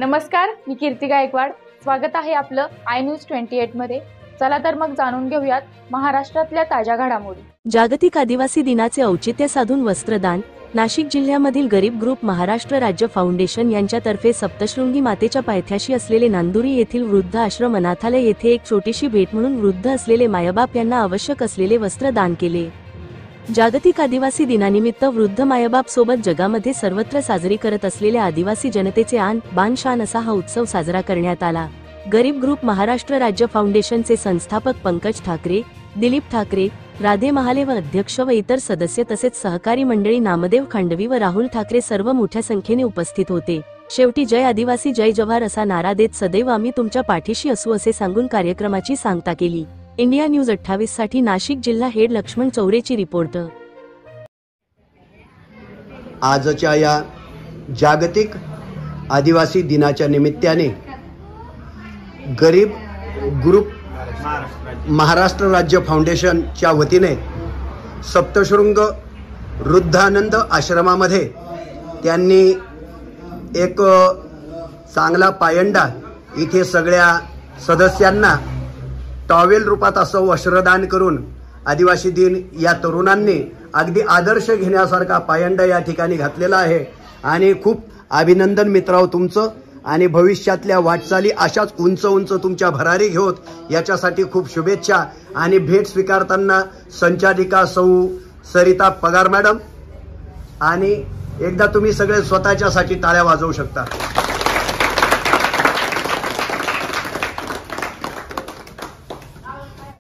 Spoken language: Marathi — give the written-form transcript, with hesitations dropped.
नमस्कार, मी कीर्ती गायकवाड। स्वागत आहे आपलं आय न्यूज 28 मध्ये। चला तर मग जाणून घेऊयात महाराष्ट्रातल्या ताज्या घडामोडी। जागतिक आदिवासी दिनाचे औचित्य साधून वस्त्रदान। नाशिक जिल्ह्यामधील गरीब ग्रुप महाराष्ट्र राज्य फाउंडेशन यांच्यातर्फे सप्तशृंगी मातेच्या पायथ्याशी असलेले नांदुरी येथील वृद्ध आश्रम अनाथालय येथे एक छोटीशी भेट म्हणून वृद्ध असलेले मायबाप यांना आवश्यक असलेले वस्त्र दान केले। जागतिक आदिवासी दिनानिमित्त वृद्ध मायबाप सोबत जगामध्ये सर्वत्र साजरी करत असलेल्या आदिवासी जनतेचे आन बान शान असा हा उत्सव साजरा करण्यात आला। गरीब ग्रुप महाराष्ट्र राज्य फाउंडेशनचे संस्थापक पंकज ठाकरे, दिलीप ठाकरे, राधे महाले व अध्यक्ष व इतर सदस्य तसेच सहकारी मंडळी नामदेव खांडवी व राहुल ठाकरे सर्व मोठ्या संख्येने उपस्थित होते। शेवटी जय आदिवासी जय जवाहर असा नारा देत सदैव आम्ही तुमच्या पाठीशी असू असे सांगून कार्यक्रमाची सांगता केली। इंडिया न्यूज 28 साठी नाशिक जिल्हा हेड लक्ष्मण चौरेची रिपोर्ट। आजच्या या जागतिक आदिवासी दिनाच्या निमित्ताने गरीब ग्रुप महाराष्ट्र राज्य फाउंडेशनच्या वतीने सप्तशृंग वृद्धानंद आश्रमामध्ये त्यांनी एक चांगला पायंडा इथे सगळ्या सदस्यांना टॉवेल रूपात असं वस्त्रदान करून आदिवासी दिन या तरुणांनी अगदी आदर्श घेण्यासारखा पायंडा या ठिकाणी घातलेला आहे। आणि खूप अभिनंदन मित्रांनो तुमचं, आणि भविष्यातल्या वाटचाली अशाच उंच उंच तुमच्या भरारी घेऊत याच्यासाठी खूप शुभेच्छा। आणि भेट स्वीकारताना संचालिका सौ सरिता पगार मॅडम, आणि एकदा तुम्ही सगळे स्वतःच्यासाठी टाळ्या वाजवू शकता।